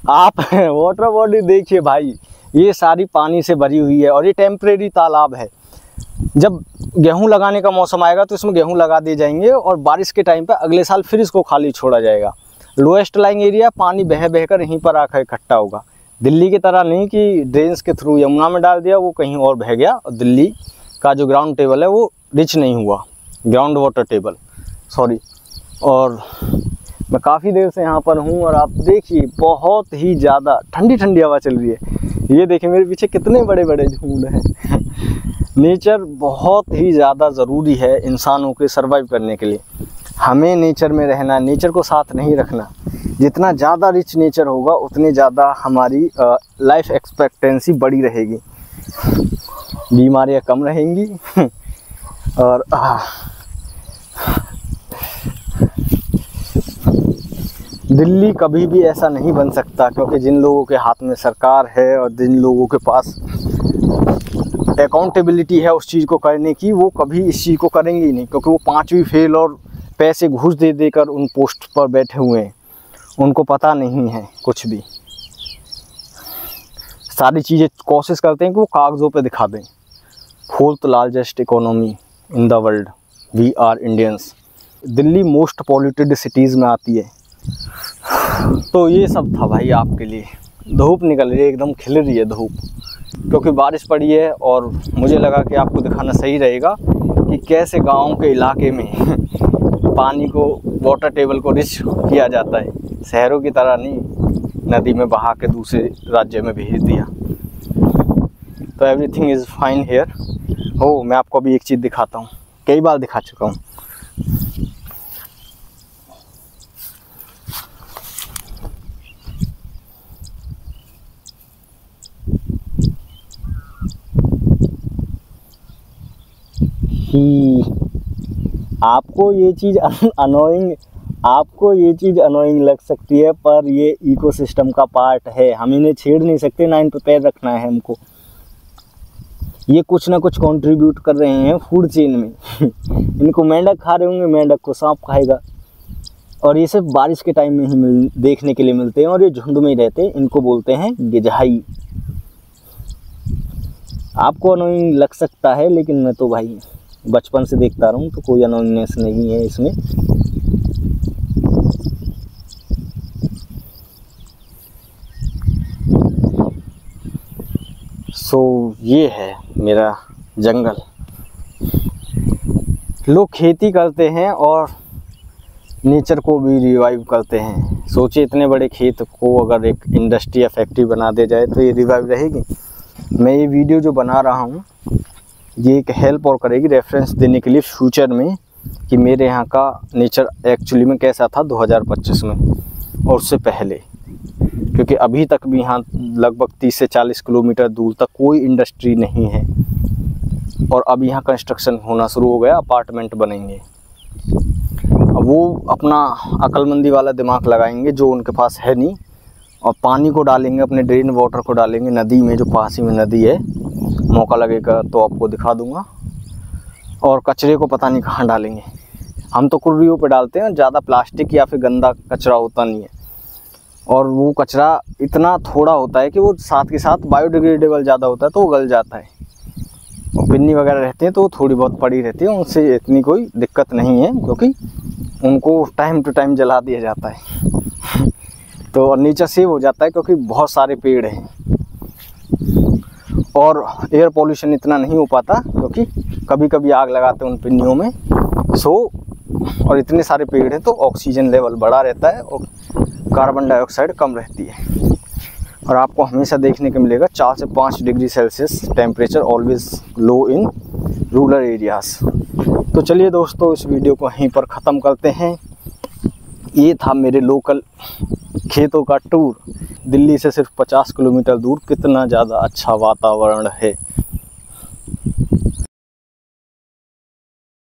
आप water body देखिए भाई, ये सारी पानी से भरी हुई है और ये टेम्परेरी तालाब है। जब गेहूं लगाने का मौसम आएगा तो इसमें गेहूं लगा दिए जाएंगे और बारिश के टाइम पे अगले साल फिर इसको खाली छोड़ा जाएगा। लोएस्ट लाइंग एरिया, पानी बह बहकर यहीं पर आकर इकट्ठा होगा। दिल्ली की तरह नहीं कि ड्रेन्स के थ्रू यमुना में डाल दिया, वो कहीं और बह गया और दिल्ली का जो ग्राउंड टेबल है वो रिच नहीं हुआ, ग्राउंड वाटर टेबल सॉरी। और मैं काफ़ी देर से यहाँ पर हूँ और आप देखिए बहुत ही ज़्यादा ठंडी ठंडी हवा चल रही है। ये देखिए मेरे पीछे कितने बड़े बड़े झूंड हैं। नेचर बहुत ही ज़्यादा ज़रूरी है इंसानों के सर्वाइव करने के लिए। हमें नेचर में रहना, नेचर को साथ नहीं रखना। जितना ज़्यादा रिच नेचर होगा उतनी ज़्यादा हमारी लाइफ एक्सपेक्टेंसी बड़ी रहेगी, बीमारियाँ कम रहेंगी। और दिल्ली कभी भी ऐसा नहीं बन सकता, क्योंकि जिन लोगों के हाथ में सरकार है और जिन लोगों के पास अकाउंटेबिलिटी है उस चीज़ को करने की, वो कभी इस चीज़ को करेंगे ही नहीं, क्योंकि वो पांचवी फेल और पैसे घूस दे देकर उन पोस्ट पर बैठे हुए हैं। उनको पता नहीं है कुछ भी, सारी चीज़ें कोशिश करते हैं कि वो कागज़ों पे दिखा दें। 4th largest economy in the world, we are Indians. Delhi most polluted cities में आती है। तो ये सब था भाई आपके लिए। धूप निकल रही है, एकदम खिल रही है धूप, क्योंकि बारिश पड़ी है और मुझे लगा कि आपको दिखाना सही रहेगा कि कैसे गाँव के इलाके में पानी को, वाटर टेबल को रिच किया जाता है। शहरों की तरह नहीं, नदी में बहा के दूसरे राज्य में भेज दिया। तो एवरीथिंग इज़ फाइन हेयर। हो, मैं आपको अभी एक चीज़ दिखाता हूँ, कई बार दिखा चुका हूँ। आपको ये चीज़ अनोइंग लग सकती है, पर ये इकोसिस्टम का पार्ट है। हम इन्हें छेड़ नहीं सकते, ना इन पर पैर रखना है हमको। ये कुछ ना कुछ कंट्रीब्यूट कर रहे हैं फूड चेन में। इनको मेंढक खा रहे होंगे, मेंढक को सांप खाएगा। और ये सिर्फ बारिश के टाइम में ही देखने के लिए मिलते हैं और ये झुंड में ही रहते हैं। इनको बोलते हैं गिजहाई। आपको अनोइंग लग सकता है, लेकिन मैं तो भाई बचपन से देखता रहा हूँ, तो कोई अनोइंगनेस नहीं है इसमें। सो ये है मेरा जंगल। लोग खेती करते हैं और नेचर को भी रिवाइव करते हैं। सोचिए, इतने बड़े खेत को अगर एक इंडस्ट्री या फैक्ट्री बना दे जाए तो ये रिवाइव रहेगी। मैं ये वीडियो जो बना रहा हूँ ये एक हेल्प और करेगी रेफरेंस देने के लिए फ्यूचर में, कि मेरे यहाँ का नेचर एक्चुअली में कैसा था 2025 में और उससे पहले। क्योंकि अभी तक भी यहाँ लगभग 30 से 40 किलोमीटर दूर तक कोई इंडस्ट्री नहीं है और अब यहाँ कंस्ट्रक्शन होना शुरू हो गया, अपार्टमेंट बनेंगे। अब वो अपना अक्लमंदी वाला दिमाग लगाएंगे जो उनके पास है नहीं, और पानी को डालेंगे, अपने ड्रेन वाटर को डालेंगे नदी में, जो पास ही में नदी है। मौका लगेगा तो आपको दिखा दूंगा। और कचरे को पता नहीं कहाँ डालेंगे। हम तो कुर्रियों पे डालते हैं, ज़्यादा प्लास्टिक या फिर गंदा कचरा होता नहीं है। और वो कचरा इतना थोड़ा होता है कि वो साथ के साथ बायोडिग्रेडेबल ज़्यादा होता है तो वो गल जाता है। और पिन्नी वगैरह रहती हैं तो वो थोड़ी बहुत पड़ी रहती है, उनसे इतनी कोई दिक्कत नहीं है, क्योंकि उनको टाइम टू टाइम जला दिया जाता है। तो नेचर सेव हो जाता है, क्योंकि बहुत सारे पेड़ हैं और एयर पोल्यूशन इतना नहीं हो पाता, क्योंकि कभी कभी आग लगाते हैं उन पिन्नियों में। और इतने सारे पेड़ हैं तो ऑक्सीजन लेवल बढ़ा रहता है और कार्बन डाइऑक्साइड कम रहती है। और आपको हमेशा देखने को मिलेगा 4 से 5 degree Celsius temperature, always low in rural areas. तो चलिए दोस्तों, इस वीडियो को यहीं पर ख़त्म करते हैं। ये था मेरे लोकल खेतों का टूर। दिल्ली से सिर्फ 50 किलोमीटर दूर कितना ज़्यादा अच्छा वातावरण है।